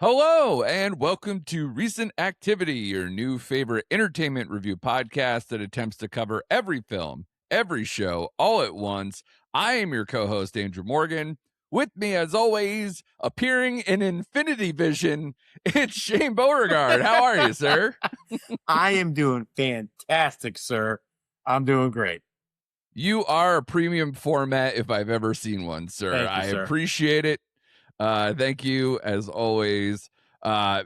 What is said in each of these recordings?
Hello, and welcome to Recent Activity, your new favorite entertainment review podcast that attempts to cover every film, every show, all at once. I am your co host, Andrew Morgan. With me, as always, appearing in Infinity Vision, it's Shane Beauregard. How are you, sir? I am doing fantastic, sir. I'm doing great. You are a premium format if I've ever seen one, sir. Thank you, I sir. appreciate it. Thank you, as always. Uh,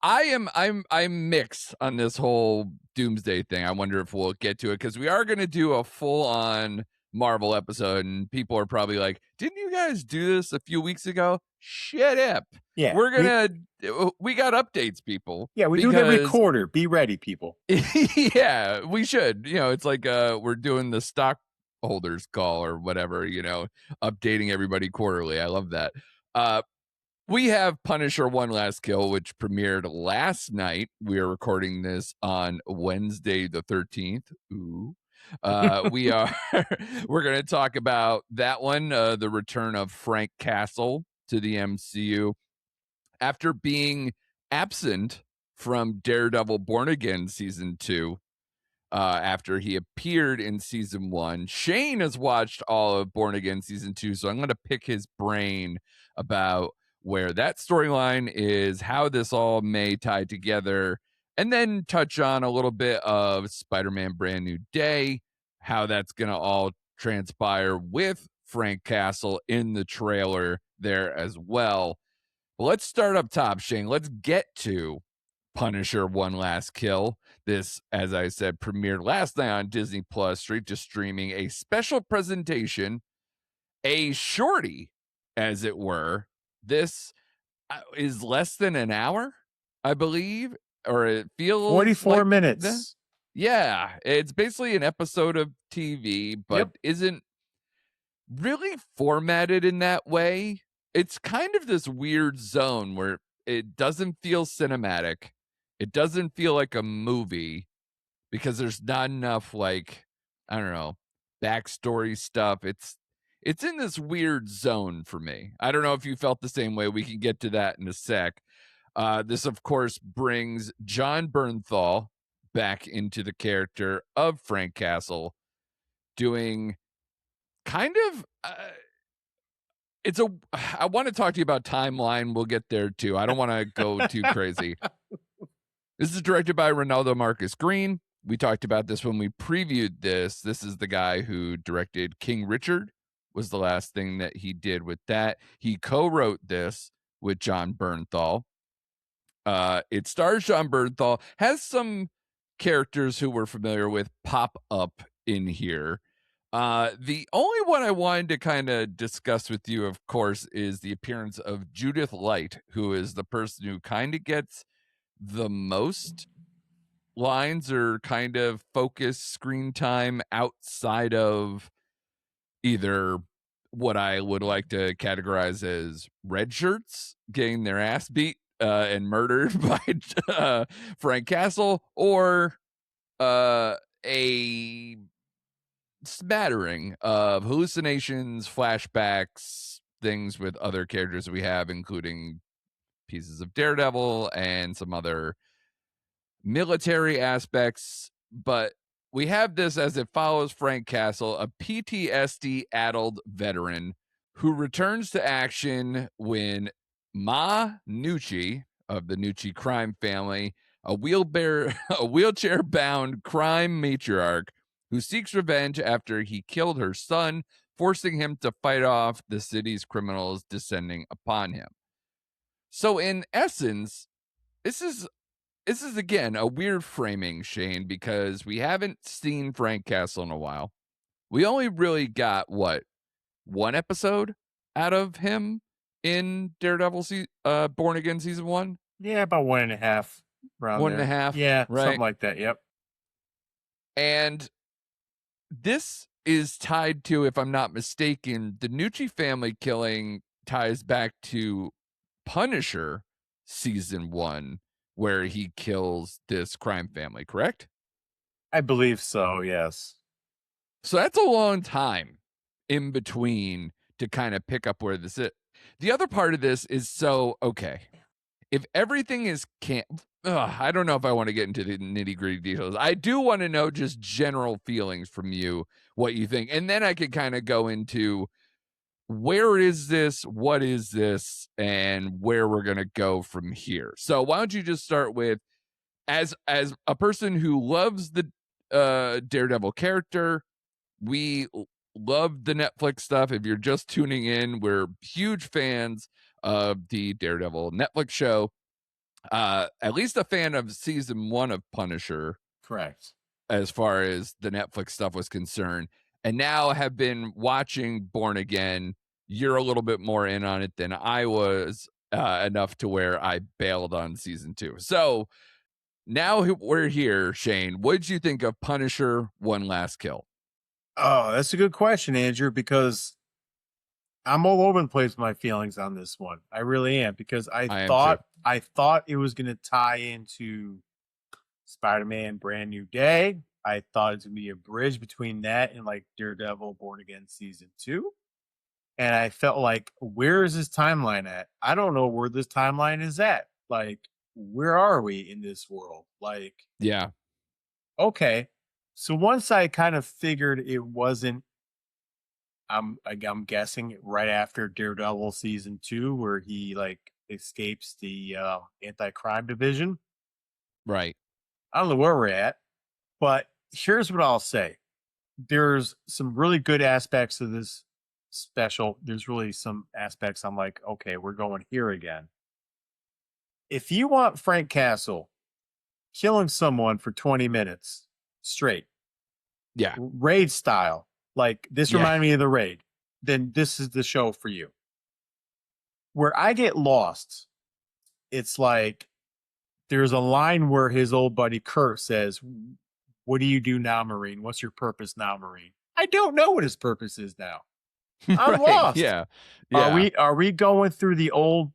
I'm mixed on this whole doomsday thing. I wonder if we'll get to it because we are going to do a full on Marvel episode, and people are probably like, "Didn't you guys do this a few weeks ago?" Shut up. Yeah, We got updates, people. we do it every quarter. Be ready, people. Yeah, we should. It's like we're doing the stockholders call or whatever. Updating everybody quarterly. I love that. We have Punisher One Last Kill, which premiered last night. We are recording this on Wednesday the 13th. Ooh. We're going to talk about that one, the return of Frank Castle to the MCU after being absent from Daredevil Born Again season 2. After he appeared in season 1. Shane has watched all of Born Again season 2, so I'm going to pick his brain about where that storyline is, how this all may tie together, and then touch on a little bit of Spider-Man Brand New Day, how that's going to all transpire with Frank Castle in the trailer there as well. But let's start up top, Shane. Let's get to Punisher One Last Kill. This, as I said, premiered last night on Disney Plus, straight to streaming, a special presentation, a shorty, as it were. This is less than an hour, I believe, or it feels 44 like minutes. Yeah, it's basically an episode of TV, but isn't really formatted in that way. It's kind of this weird zone where it doesn't feel cinematic. It doesn't feel like a movie because there's not enough, like, I don't know, backstory stuff. It's in this weird zone for me. I don't know if you felt the same way. We can get to that in a sec. This, of course, brings John Bernthal back into the character of Frank Castle, doing kind of I want to talk to you about timeline. We'll get there too. I don't want to go too crazy. This is directed by Ronaldo Marcus Green. We talked about this when we previewed this. This is the guy who directed King Richard, was the last thing that he did with that. He co-wrote this with John Bernthal. It stars John Bernthal, has some characters who we're familiar with pop up in here. The only one I wanted to kind of discuss with you, of course, is the appearance of Judith Light, who is the person who kind of gets the most lines or kind of focused screen time outside of either what I would like to categorize as red shirts getting their ass beat and murdered by Frank Castle, or a smattering of hallucinations, flashbacks, things with other characters we have, including pieces of Daredevil and some other military aspects. But we have this as it follows Frank Castle, a PTSD-addled veteran who returns to action when Ma Nucci of the Nucci crime family, a wheelchair-bound crime matriarch who seeks revenge after he killed her son, forcing him to fight off the city's criminals descending upon him. So in essence, this is again a weird framing, Shane, because we haven't seen Frank Castle in a while. We only really got one episode out of him in Daredevil Born Again season 1. Yeah, about 1.5. Around 1.5. Yeah, right? Something like that. Yep. And this is tied to, if I'm not mistaken, the Nucci family killing ties back to Punisher season 1, where he kills this crime family, correct? I believe so, yes. So that's a long time in between to kind of pick up where this is. The other part of this is okay. if everything is I don't know if I want to get into the nitty gritty details. I do want to know just general feelings from you, what you think, and then I could kind of go into where is this, what is this, and where we're gonna go from here. So why don't you just start with, as a person who loves the Daredevil character, we love the Netflix stuff. If you're just tuning in, we're huge fans of the Daredevil Netflix show. At least a fan of season one of Punisher, Correct. as far as the Netflix stuff was concerned, and now have been watching Born Again. You're a little bit more in on it than I was, enough to where I bailed on season two. So now we're here, Shane. What did you think of Punisher One Last Kill? Oh, that's a good question, Andrew, because I'm all over the place with my feelings on this one. I really am because I am too. I thought it was going to tie into Spider-Man Brand New Day. I thought it was going to be a bridge between that and like Daredevil Born Again season 2. And I felt like, where is this timeline at? I don't know where this timeline is at. Like, where are we in this world? Like, Yeah, okay. So once I kind of figured it wasn't, I'm guessing right after Daredevil season 2, where he like escapes the anti-crime division. right. I don't know where we're at, but here's what I'll say. There's some really good aspects of this special. There's really some aspects I'm like, okay, we're going here again. If you want Frank Castle killing someone for 20 minutes straight, Yeah, raid style, like this yeah, reminded me of the raid, then this is the show for you. Where I get lost, it's like there's a line where his old buddy Kurt says, "What do you do now, Marine? What's your purpose now, Marine?" I don't know what his purpose is now. I'm right. lost. Yeah, yeah, Are we going through the old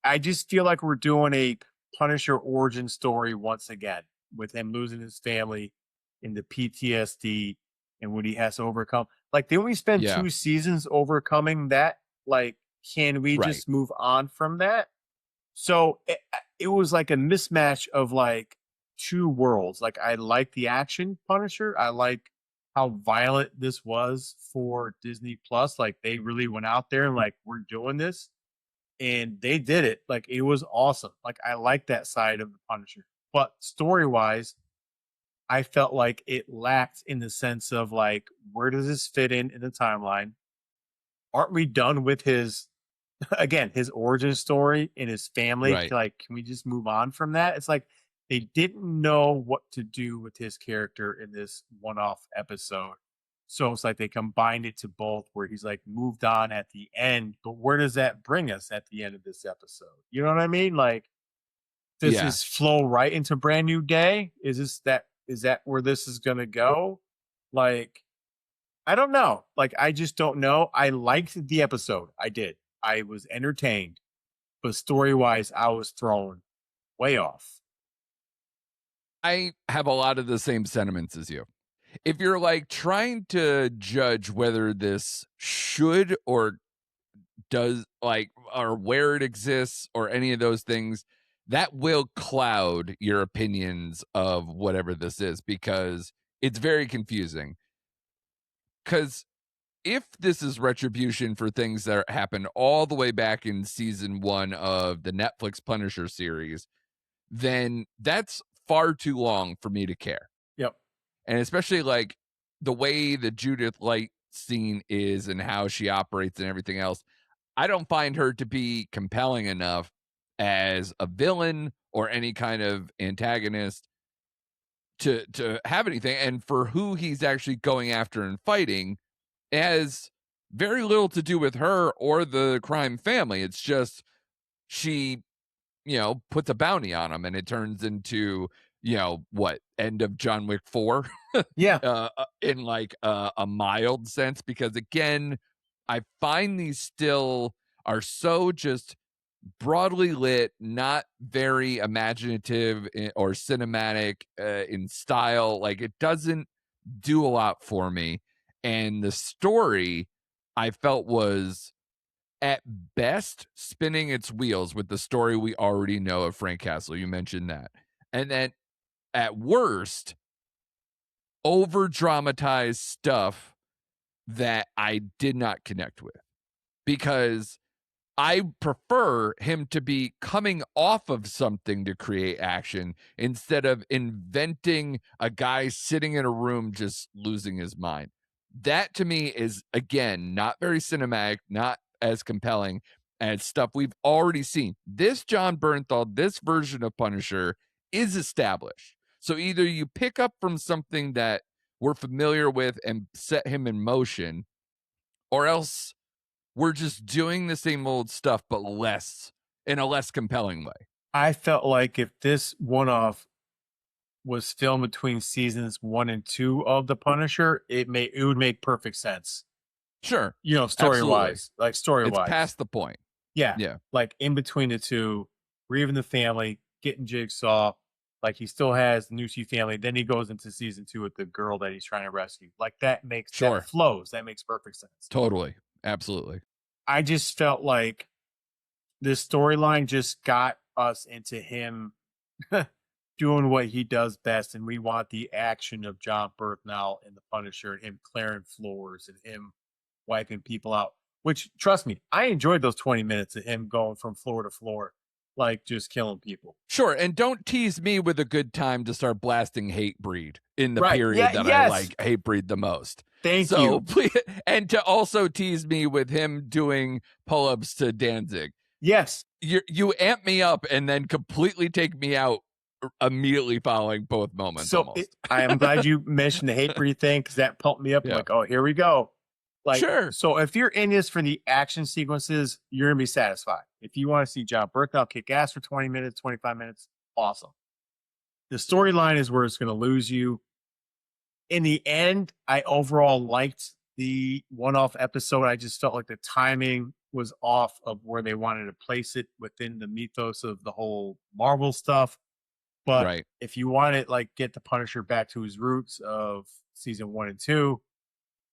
I just feel like we're doing a Punisher origin story once again with him losing his family and the PTSD and what he has to overcome. Like, didn't we spend yeah. 2 seasons overcoming that? Like, can we Right. just move on from that? So it was like a mismatch of like two worlds. Like, I like the action Punisher. I like how violent this was for Disney Plus. Like, they really went out there and like, we're doing this, and they did it. Like, it was awesome. Like, I like that side of the Punisher. But story wise, I felt like it lacked in the sense of like, where does this fit in the timeline? Aren't we done with his again, his origin story and his family? Right. Like, can we just move on from that? It's like they didn't know what to do with his character in this one-off episode. So it's like they combined it to both where he's like moved on at the end, but where does that bring us at the end of this episode? You know what I mean? Like, does Yeah. this flow right into Brand New Day? Is that where this is gonna go? Like, I don't know. Like, I just don't know. I liked the episode. I did. I was entertained, but story wise, I was thrown way off. I have a lot of the same sentiments as you. If you're like trying to judge whether this should or does like or where it exists or any of those things, that will cloud your opinions of whatever this is because it's very confusing. Because if this is retribution for things that happened all the way back in season one of the Netflix Punisher series, then that's far too long for me to care. Yep. And especially like the way the Judith Light scene is and how she operates and everything else, I don't find her to be compelling enough as a villain or any kind of antagonist to have anything. And for who he's actually going after and fighting, it has very little to do with her or the crime family. It's just she, puts a bounty on him and it turns into, what, end of John Wick 4 Yeah. in like a mild sense, because again, I find these still are so just broadly lit, not very imaginative or cinematic in style. Like it doesn't do a lot for me. And the story I felt was at best spinning its wheels with the story we already know of Frank Castle. You mentioned that. And then at worst, over dramatized stuff that I did not connect with, because I prefer him to be coming off of something to create action instead of inventing a guy sitting in a room just losing his mind. That to me is, again, not very cinematic, not as compelling as stuff we've already seen. This John Bernthal, this version of Punisher is established. So either you pick up from something that we're familiar with and set him in motion, or else we're just doing the same old stuff, but less in a less compelling way. I felt like if this one-off was filmed between seasons 1 and 2 of The Punisher, it would make perfect sense. Sure. You know, Absolutely. story-wise, like It's story-wise. past the point. Yeah, Yeah. like in between the 2, grieving the family, getting Jigsaw, like he still has the Nucci family, then he goes into season 2 with the girl that he's trying to rescue. Like that Sure. flows, that makes perfect sense. Totally. Absolutely. I just felt like this storyline just got us into him doing what he does best, and we want the action of John Bernthal and the Punisher, and him clearing floors and him wiping people out. Which, trust me, I enjoyed those 20 minutes of him going from floor to floor, like just killing people. Sure. And don't tease me with a good time to start blasting Hatebreed in the Right? Yeah. period that I Yes. like Hatebreed the most. Thank So you. please, and to also tease me with him doing pull-ups to Danzig. Yes. You amp me up and then completely take me out immediately following both moments So almost. I am glad you mentioned the hate breed thing because that pumped me up. I'm Yeah. like, oh, here we go. Like, Sure. so if you're in this for the action sequences, you're gonna be satisfied. If you want to see John Bernthal kick ass for 20 minutes, 25 minutes, awesome. The storyline is where it's gonna lose you. In the end, I overall liked the one-off episode. I just felt like the timing was off of where they wanted to place it within the mythos of the whole Marvel stuff. But Right. if you want to like get the Punisher back to his roots of season 1 and 2,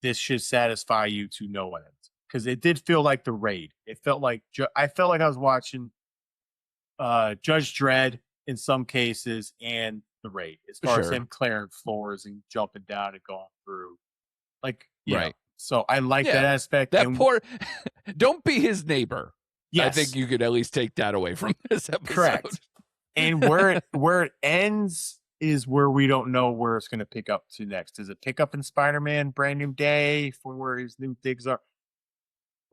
this should satisfy you to no end. Because it did feel like the raid. It felt like I felt like I was watching Judge Dredd in some cases and the raid, as far as Sure. him clearing floors and jumping down and going through. Like, you know. Right. So I like that Yeah. aspect. That And poor don't be his neighbor. I think yes, you could at least take that away from this episode. correct. And where it ends is where we don't know where it's going to pick up to next. Does it pick up in Spider-Man Brand New Day for where his new digs are?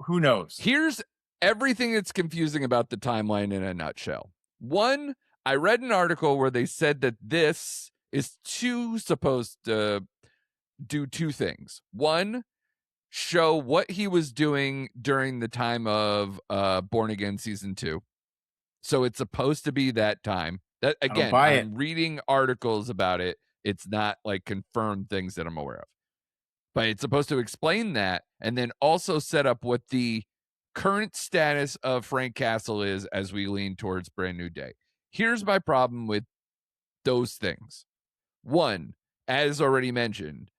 Who knows? Here's everything that's confusing about the timeline in a nutshell. One, I read an article where they said that this is supposed to do two things. One, show what he was doing during the time of Born Again season 2. So it's supposed to be that time. That I don't again, buy it. I'm reading articles about it. It's not like confirmed things that I'm aware of. But it's supposed to explain that and then also set up what the current status of Frank Castle is as we lean towards Brand New Day. Here's my problem with those things. One, as already mentioned,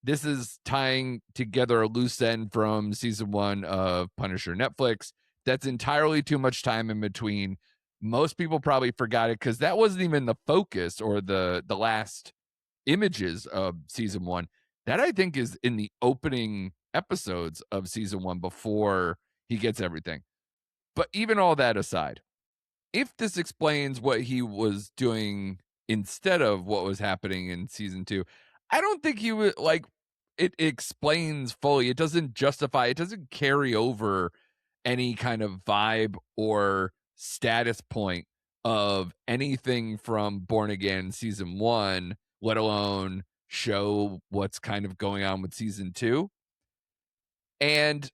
this is tying together a loose end from season 1 of Punisher Netflix. That's entirely too much time in between. Most people probably forgot it because that wasn't even the focus or the last images of season 1. That I think is in the opening episodes of season 1 before he gets everything. But even all that aside, if this explains what he was doing instead of what was happening in season 2, I don't think he would like it explains fully. It doesn't justify, it doesn't carry over any kind of vibe or status point of anything from Born Again season 1, let alone show what's kind of going on with season 2. And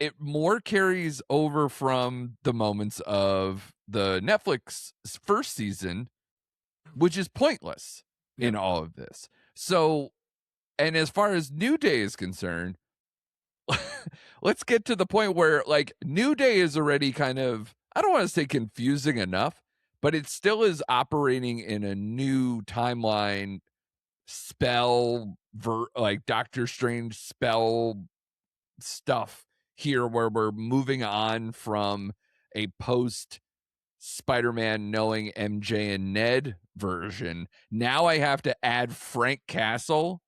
it more carries over from the moments of the Netflix first season, which is pointless Yep. in all of this. So, and as far as New Day is concerned, let's get to the point where like New Day is already kind of, I don't want to say confusing enough, but it still is operating in a new timeline like Doctor Strange spell stuff here where we're moving on from a post Spider-Man knowing MJ and Ned version. Now I have to add Frank Castle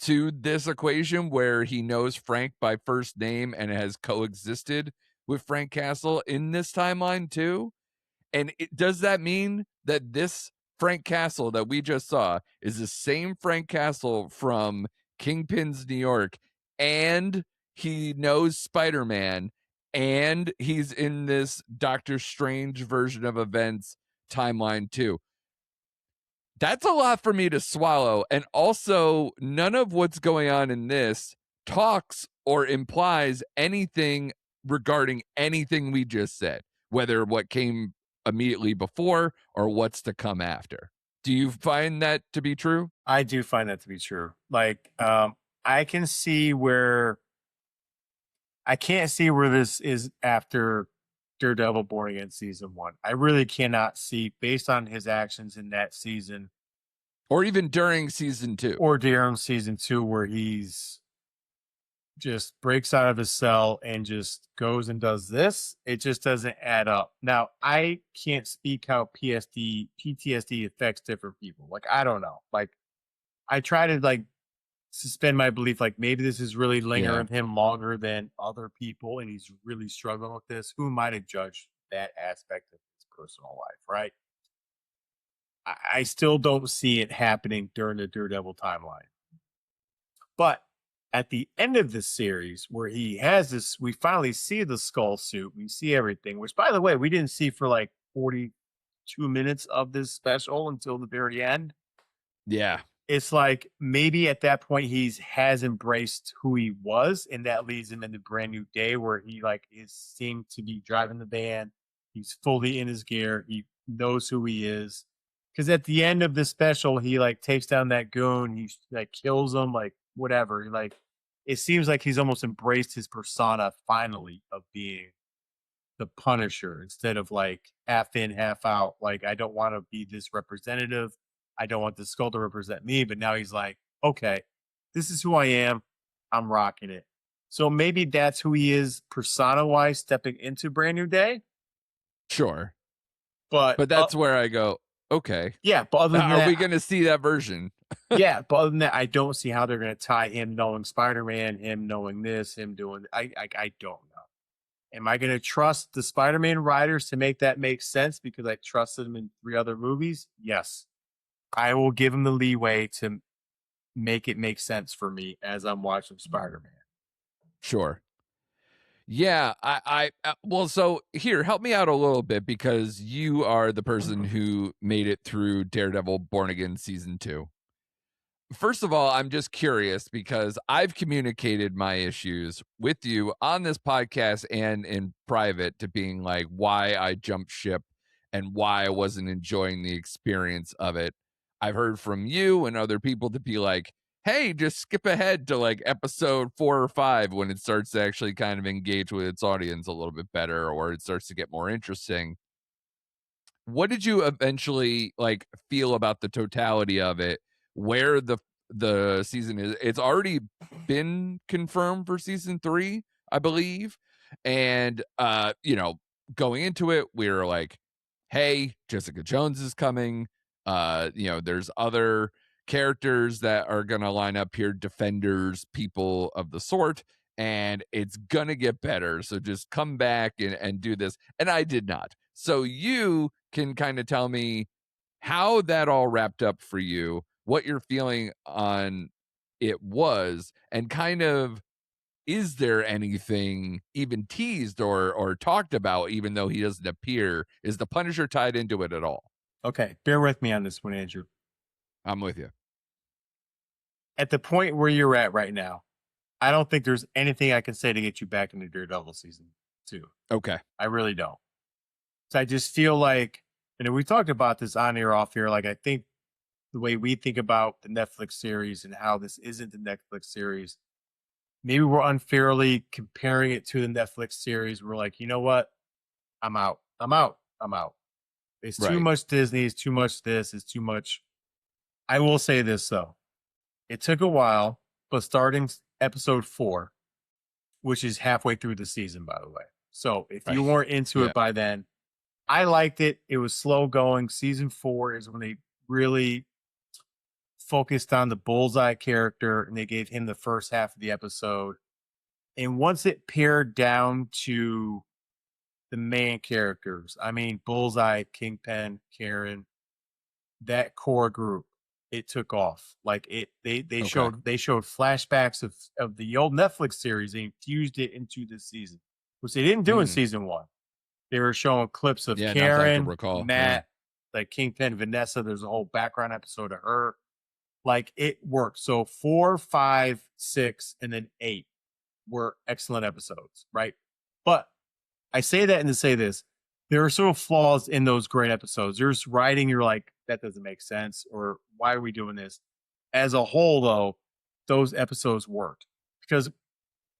to this equation where he knows Frank by first name and has coexisted with Frank Castle in this timeline too. And does that mean that this Frank Castle that we just saw is the same Frank Castle from Kingpin's New York, and he knows Spider-Man, and he's in this Doctor Strange version of events timeline too? That's a lot for me to swallow. And also, none of what's going on in this talks or implies anything regarding anything we just said, whether what came immediately before or what's to come after. Do you find that to be true? I do find that to be true. Like, I can see where I can't see where this is after Daredevil Born Again season 1. I really cannot see, based on his actions in that season Or even during season 2? or during season 2, where he's just breaks out of his cell and just goes and does this. It just doesn't add up. Now, I can't speak how PTSD affects different people. Like, I don't know. Like, I try to like suspend my belief, like maybe this is really lingering Yeah, with him longer than other people and he's really struggling with this. Who am I to judge that aspect of his personal life, right? I still don't see it happening during the Daredevil timeline. But at the end of this series, where he has this, we finally see the skull suit, we see everything, which, by the way, we didn't see for like 42 minutes of this special until the very end. yeah, It's like maybe at that point he's has embraced who he was, and that leads him into brand new day where he like is seemed to be driving the van. He's fully in his gear. He knows who he is. Because at the end of this special, he like takes down that goon. He like kills him, like whatever. Like it seems like he's almost embraced his persona finally of being the Punisher instead of like half in, half out. Like, I don't want to be this representative. I don't want the skull to represent me. But now he's like, okay, this is who I am. I'm rocking it. So maybe that's who he is persona wise stepping into Brand New Day. sure. But But that's where I go, okay. yeah, but other than Are we that, going to see that version? yeah, but other than that, I don't see how they're going to tie him knowing Spider-Man, him knowing this, him doing. I don't know. Am I going to trust the Spider-Man writers to make that make sense because I trusted them in 3 other movies? Yes. I will give them the leeway to make it make sense for me as I'm watching Spider-Man. Sure. Yeah, well, so here, help me out a little bit because you are the person who made it through Daredevil Born Again season 2. First of all, I'm just curious because I've communicated my issues with you on this podcast and in private to being like why I jumped ship and why I wasn't enjoying the experience of it. I've heard from you and other people to be like, hey, just skip ahead to like episode 4 or 5 when it starts to actually kind of engage with its audience a little bit better or it starts to get more interesting. What did you eventually like feel about the totality of it? Where the season is? It's already been confirmed for season 3, I believe. And going into it, we were like, hey, Jessica Jones is coming. There's other characters that are gonna line up here, defenders, people of the sort, and it's gonna get better. So just come back and do this. And I did not. So you can kind of tell me how that all wrapped up for you, what your feeling on it was, and kind of is there anything even teased or talked about, even though he doesn't appear? Is the Punisher tied into it at all? Okay, bear with me on this one, Andrew. I'm with you. At the point where you're at right now, I don't think there's anything I can say to get you back into Daredevil season 2. Okay. I really don't. So I just feel like, and we talked about this on here, off here. Like, I think the way we think about the Netflix series and how this isn't the Netflix series, maybe we're unfairly comparing it to the Netflix series. We're like, you know what? I'm out. I'm out. I'm out. It's too Right. much Disney. It's too much this. It's too much. I will say this, though. It took a while, but starting episode 4, which is halfway through the season, by the way. So if you Right. weren't into Yeah. it by then, I liked it. It was slow going. Season 4 is when they really focused on the Bullseye character and they gave him the first half of the episode. And once it pared down to the main characters, I mean, Bullseye, Kingpin, Karen, that core group, it took off. Like they Okay. showed flashbacks of the old Netflix series. They infused it into this season, which they didn't do in Mm. season 1. They were showing clips of Yeah, not that I could Karen, recall. Yeah. Matt, like Kingpin, Vanessa. There's a whole background episode of her. Like it worked. So 4, 5, 6, and then 8 were excellent episodes, right? But I say that and to say this, there are sort of flaws in those great episodes. There's writing, you're like, that doesn't make sense, or why are we doing this? As a whole, though, those episodes worked because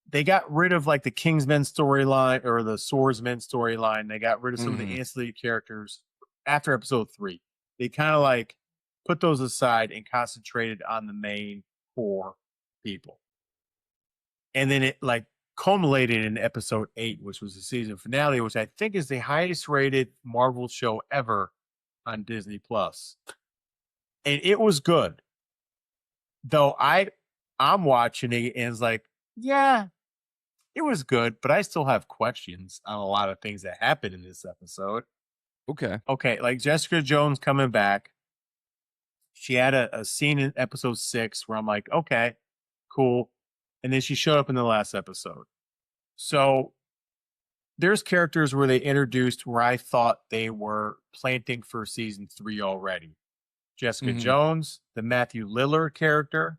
they got rid of like the Kingsmen storyline or the Swordsman storyline. They got rid of some of Mhm. the ancillary characters after episode 3. They kind of like put those aside and concentrated on the main core people. And then it like culminated in episode 8, which was the season finale, which I think is the highest rated Marvel show ever on Disney Plus. And it was good. Though I'm watching it and it's like, yeah, it was good, but I still have questions on a lot of things that happened in this episode. Okay. Okay, like Jessica Jones coming back. She had a scene in episode 6 where I'm like, okay, cool. And then she showed up in the last episode. So there's characters where they introduced where I thought they were planting for season 3 already. Jessica Mhm. Jones, the Matthew Lillard character,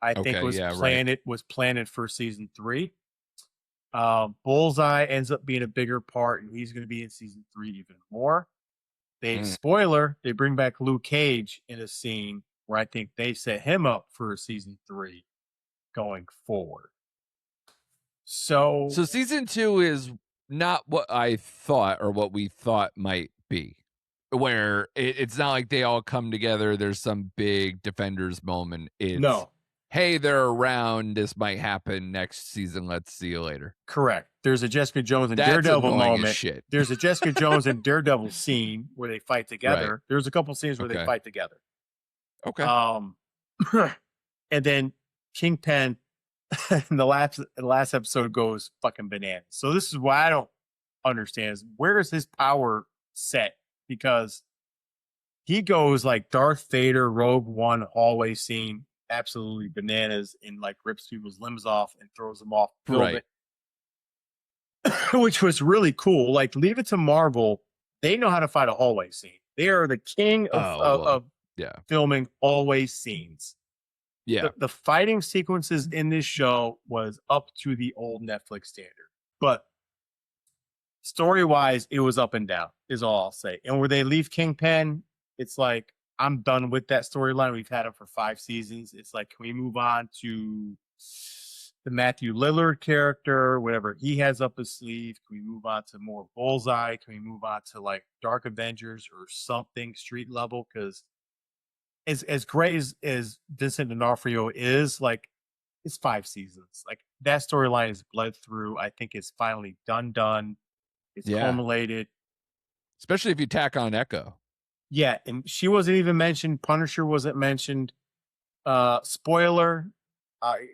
I think Okay, yeah, right. was planted for season 3. Bullseye ends up being a bigger part, and he's going to be in season 3 even more. They Mm. spoiler, they bring back Luke Cage in a scene where I think they set him up for season 3 going forward. So So season 2 is not what I thought or what we thought might be. Where it's not like they all come together, there's some big defenders moment. It's, no, "Hey, they're around, this might happen next season, let's see you later." correct. There's a Jessica Jones and That's Daredevil annoying as moment. shit. There's a Jessica Jones and Daredevil scene where they fight Right. together. There's a couple scenes where they Okay. fight together. Okay. Um, and then Kingpin in the last episode goes fucking bananas. So this is why I don't understand is where is his power set? Because he goes like Darth Vader, Rogue One hallway scene, absolutely bananas, and like rips people's limbs off and throws them off building, Right. which was really cool. Like, leave it to Marvel; they know how to fight a hallway scene. They are the king of Oh, of, well, of yeah. filming hallway scenes. Yeah. The fighting sequences in this show was up to the old Netflix standard, but story wise, it was up and down. Is all I'll say. And where they leave Kingpin, it's like I'm done with that storyline. We've had it for 5 seasons. It's like, can we move on to the Matthew Lillard character, whatever he has up his sleeve? Can we move on to more Bullseye? Can we move on to like Dark Avengers or something street level? Because as great as Vincent D'Onofrio is, like it's 5 seasons. Like that storyline is bled through. I think it's finally done. It's Yeah. culminated. Especially if you tack on Echo. Yeah, and she wasn't even mentioned. Punisher wasn't mentioned. Spoiler,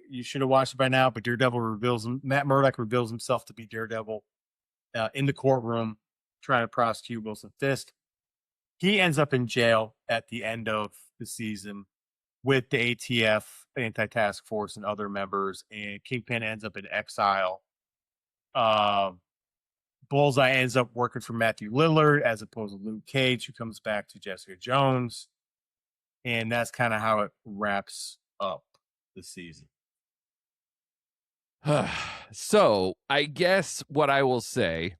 you should have watched it by now. But Daredevil reveals him. Matt Murdock reveals himself to be Daredevil in the courtroom, trying to prosecute Wilson Fisk. He ends up in jail at the end of the season with the ATF, Anti-Task Force, and other members. And Kingpin ends up in exile. Um, Bullseye ends up working for Matthew Lillard as opposed to Luke Cage, who comes back to Jessica Jones. And that's kind of how it wraps up the season. So, I guess what I will say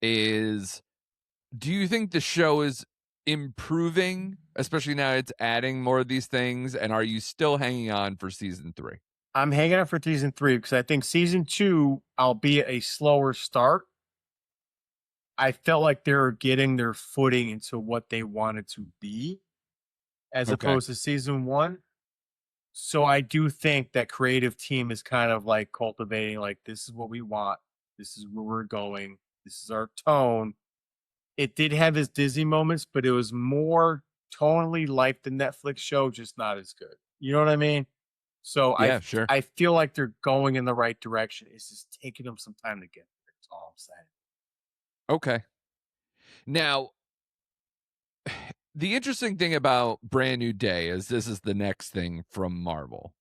is, do you think the show is improving, especially now it's adding more of these things? And are you still hanging on for season 3? I'm hanging out for season 3 because I think season 2, albeit a slower start, I felt like they were getting their footing into what they wanted to be as Okay. opposed to season 1. So I do think that creative team is kind of like cultivating, like, this is what we want. This is where we're going. This is our tone. It did have its Disney moments, but it was more tonally like the Netflix show, just not as good. You know what I mean? So Yeah, sure. I feel like they're going in the right direction. It's just taking them some time to get there. That's all I'm saying. Okay. Now, the interesting thing about Brand New Day is this is the next thing from Marvel.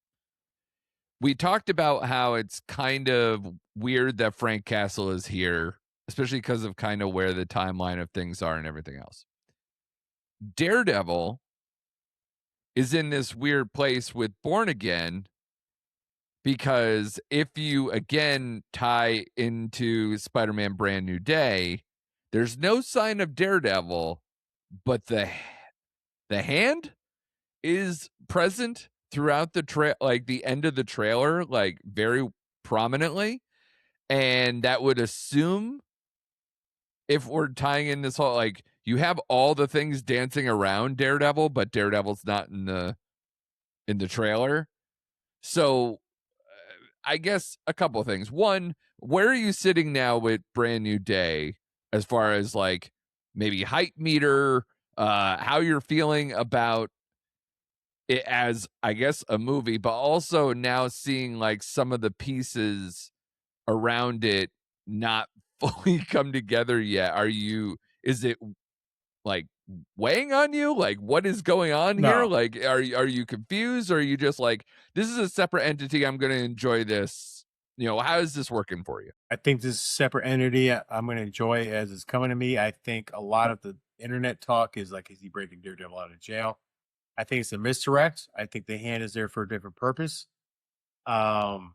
We talked about how it's kind of weird that Frank Castle is here, especially because of kind of where the timeline of things are and everything else. Daredevil is in this weird place with Born Again because if you again tie into Spider-Man Brand New Day, there's no sign of Daredevil, but the hand is present throughout like the end of the trailer, like very prominently. And that would assume if we're tying in this whole like you have all the things dancing around Daredevil, but Daredevil's not in the trailer. So I guess a couple of things. One, where are you sitting now with Brand New Day as far as like maybe hype meter, how you're feeling about it as I guess a movie, but also now seeing like some of the pieces around it not fully come together yet. Is it like weighing on you? Like what is going on here? No, Like are you confused or are you just like this is a separate entity, I'm going to enjoy this? How is this working for you? I think this is a separate entity. I'm going to enjoy it as it's coming to me. I think a lot of the internet talk is like, is he breaking Daredevil out of jail? I think it's a misdirect. I think the hand is there for a different purpose. Um,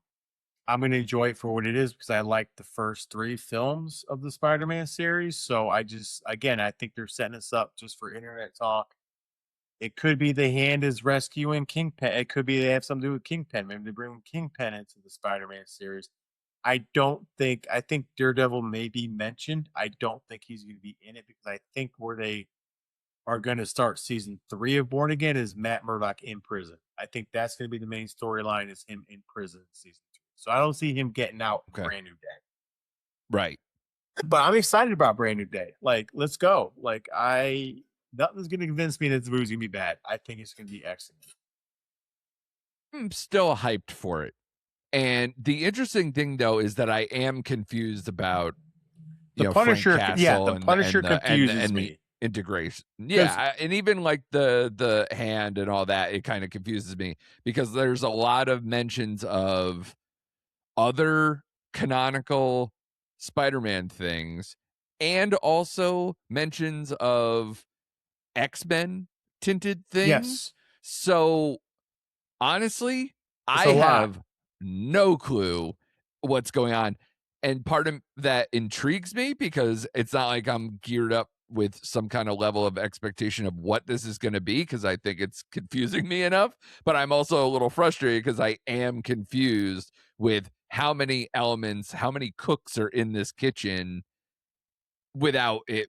I'm going to enjoy it for what it is because I like the first three films of the Spider-Man series. So again, I think they're setting us up just for internet talk. It could be the hand is rescuing Kingpin. It could be they have something to do with Kingpin. Maybe they bring Kingpin into the Spider-Man series. I think Daredevil may be mentioned. I don't think he's going to be in it because I think where they are going to start season 3 of Born Again is Matt Murdock in prison. I think that's going to be the main storyline is him in prison in season 3. So I don't see him getting out in Okay. Brand New Day. Right. But I'm excited about Brand New Day. Like, let's go. Like, nothing's going to convince me that the movie's going to be bad. I think it's going to be excellent. I'm still hyped for it. And the interesting thing though is that I am confused about Frank Castle The Punisher confuses and the me integration. because Yeah, and even like the hand and all that, it kind of confuses me because there's a lot of mentions of other canonical Spider-Man things and also mentions of X-Men tinted things. yes, So honestly, it's I a lot. have no clue what's going on. And part of that intrigues me because it's not like I'm geared up with some kind of level of expectation of what this is going to be because I think it's confusing me enough. But I'm also a little frustrated because I am confused with how many elements, how many cooks are in this kitchen without it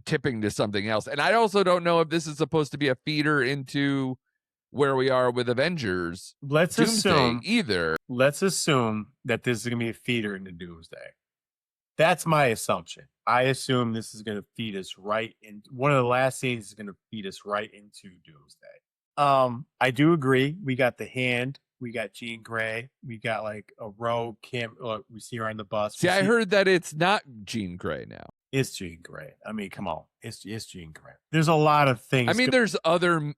tipping to something else. And I also don't know if this is supposed to be a feeder into where we are with Avengers Let's Doomsday assume either. let's assume that this is going to be a feeder into Doomsday. That's my assumption. I assume this is going to feed us right in one of the last scenes is going to feed us right into Doomsday. I do agree. We got the hand, we got Jean Grey, we got like a rogue Kim. We see her on the bus. See, I heard that it's not Jean Grey now. It's Jean Grey. I mean, come on, it's Jean Grey. There's a lot of I things. mean, there's other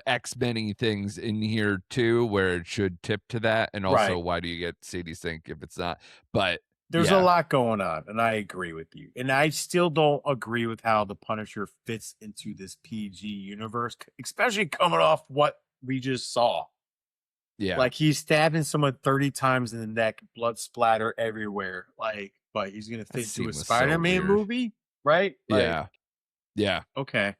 X-Men things in here too where it should tip to that. And also, Right. why do you get Sadie Sink if it's not? But There's a yeah, lot going on, and I agree with you. And I still don't agree with how the Punisher fits into this PG universe, especially coming off what we just saw. yeah, Like he's stabbing someone 30 times in the neck, blood splatter everywhere. Like, but he's gonna that fit into scene a was so Spider-Man weird. movie, right? Like, Yeah, yeah. okay.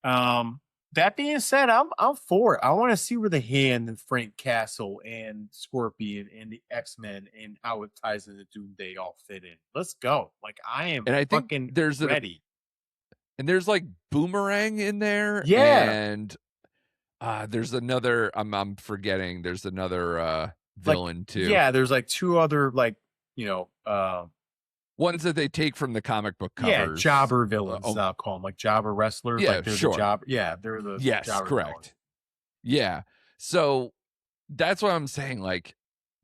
Um, that being said, I'm for it. I want to see where the hand and Frank Castle and Scorpion and the X-Men and how it ties into Doomsday all fit in. Let's go. Like I am And I think fucking ready. there's like Boomerang in there, Yeah. and There's another. I'm forgetting. There's another Like, villain too. yeah, there's like two other like Ones that they take from the comic book yeah, covers. jobber villains. I'll call them like jobber wrestlers. Yeah, Like they're the sure. job. Yeah, they're the Yes, jobber villains. correct. Yeah. So that's what I'm saying. Like,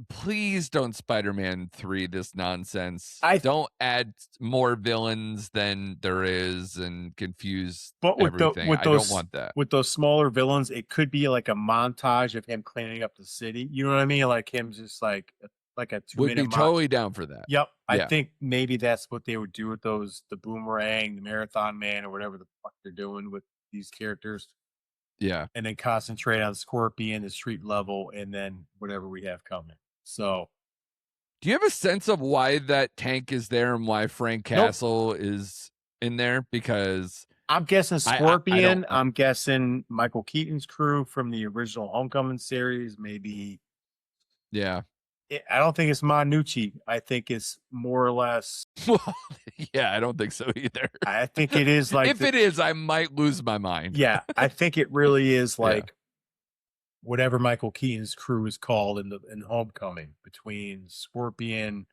please don't Spider-Man 3 this nonsense. I Don't add more villains than there is and confuse But everything. I don't want that. with those smaller villains, it could be like a montage of him cleaning up the city. You know what I mean? Like him just like a two Would minute be totally down for that. Yep. I Yeah. think maybe that's what they would do with those the boomerang, the marathon man, or whatever the fuck they're doing with these characters. Yeah. And then concentrate on Scorpion, the street level, and then whatever we have coming. So Do you have a sense of why that tank is there and why Frank nope. Castle is in there? Because I'm guessing I Scorpion. don't. I'm guessing Michael Keaton's crew from the original Homecoming series. Maybe Yeah. I don't think it's Manucci. I think it's more or less. Well, yeah, I don't think so either. I think it is like If it is, I might lose my mind. Yeah, I think it really is Yeah. like whatever Michael Keaton's crew is called in Homecoming, between Scorpion,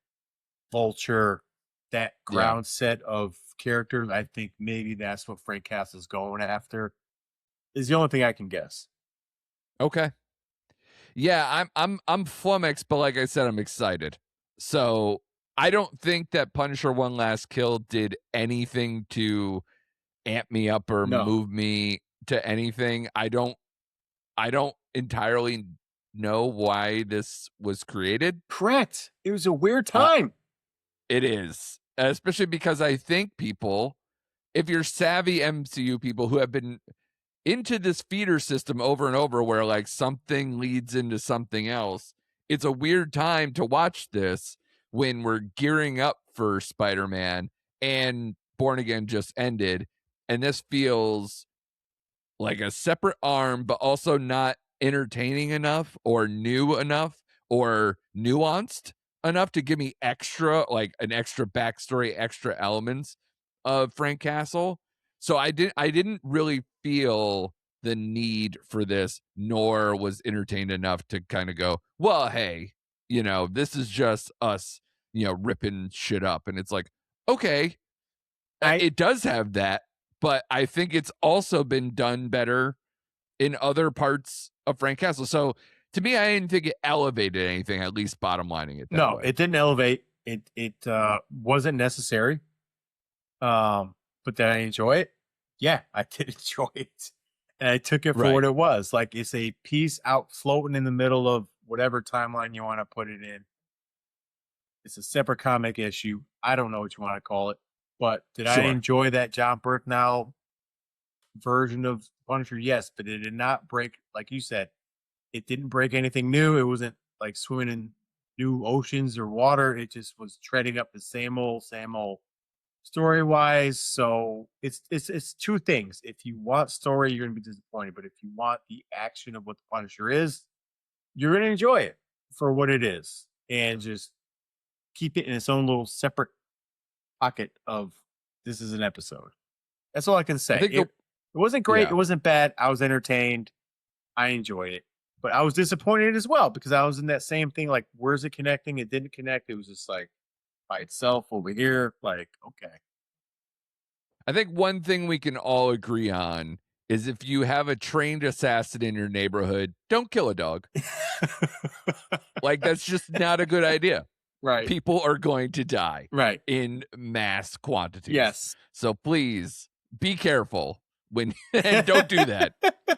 Vulture, that ground set of characters. I think maybe that's what Frank Castle's going after. Is the only thing I can guess. Okay. Yeah, I'm flummoxed, but like I said, I'm excited. So I don't think that Punisher One Last Kill did anything to amp me up or No. move me to anything. I don't entirely know why this was created. Correct. It was a weird time. It is, especially because I think people, if you're savvy MCU people who have been into this feeder system over and over where like something leads into something else, it's a weird time to watch this when we're gearing up for Spider-Man and Born Again just ended, and this feels like a separate arm but also not entertaining enough or new enough or nuanced enough to give me extra, like an extra backstory, extra elements of Frank Castle. So I didn't really feel the need for this, nor was entertained enough to kind of go, well, hey, this is just us, ripping shit up. And it's like, okay, it does have that, but I think it's also been done better in other parts of Frank Castle. So to me, I didn't think it elevated anything, at least bottom lining it that way. It didn't elevate. It wasn't necessary. But did I enjoy it? Yeah, I did enjoy it. And I took it for what it was. Like, it's a piece out floating in the middle of whatever timeline you want to put it in. It's a separate comic issue. I don't know what you want to call it. But did I enjoy that John Byrthnow version of Punisher? Yes, but it did not break, like you said, it didn't break anything new. It wasn't like swimming in new oceans or water. It just was treading up the same old story wise. So it's two things. If you want story, you're gonna be disappointed. But if you want the action of what the Punisher is, you're gonna enjoy it for what it is. And just keep it in its own little separate pocket of this is an episode. That's all I can say. It wasn't great. It wasn't bad. I was entertained. I enjoyed it. But I was disappointed as well because I was in that same thing. Like, where's it connecting? It didn't connect. It was just like by itself over here. Like, okay. I think one thing we can all agree on is if you have a trained assassin in your neighborhood, don't kill a dog. Like, that's just not a good idea. Right. People are going to die. Right. In mass quantities. Yes. So please be careful when and don't do that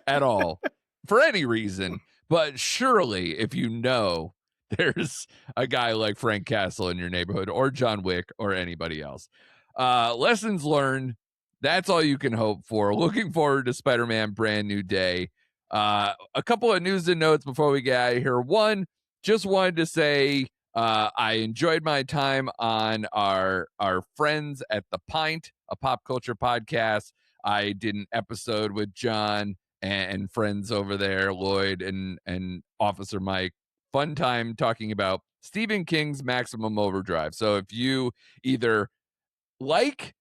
at all for any reason. But surely if you know there's a guy like Frank Castle in your neighborhood or John Wick or anybody else. Lessons learned. That's all you can hope for. Looking forward to Spider-Man Brand New Day. A couple of news and notes before we get out of here. One, just wanted to say I enjoyed my time on our friends at The Pint, a pop culture podcast. I did an episode with John and friends over there, Lloyd and Officer Mike. Fun time talking about Stephen King's Maximum Overdrive. So if you either like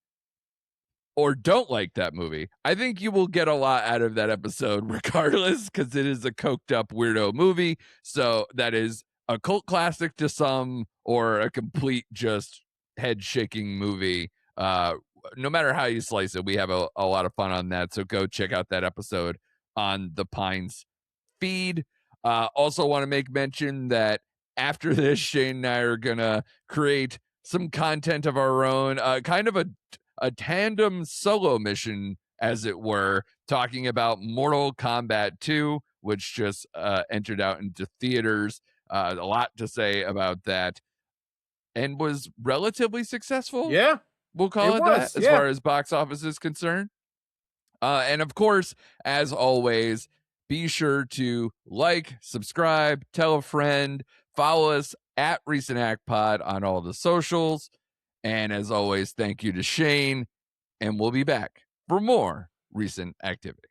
or don't like that movie, I think you will get a lot out of that episode regardless, because it is a coked up weirdo movie. So that is a cult classic to some, or a complete just head shaking movie. No matter how you slice it, we have a lot of fun on that. So go check out that episode on the Pines feed. Also, want to make mention that after this, Shane and I are gonna create some content of our own, kind of a tandem solo mission, as it were, talking about Mortal Kombat 2, which just entered out into theaters. A lot to say about that, and was relatively successful. Yeah, We'll it call it that, was. as Yeah. far as box office is concerned. And of course, as always, be sure to like, subscribe, tell a friend, follow us at Recent Act Pod on all the socials. And as always, thank you to Shane, and we'll be back for more recent activity.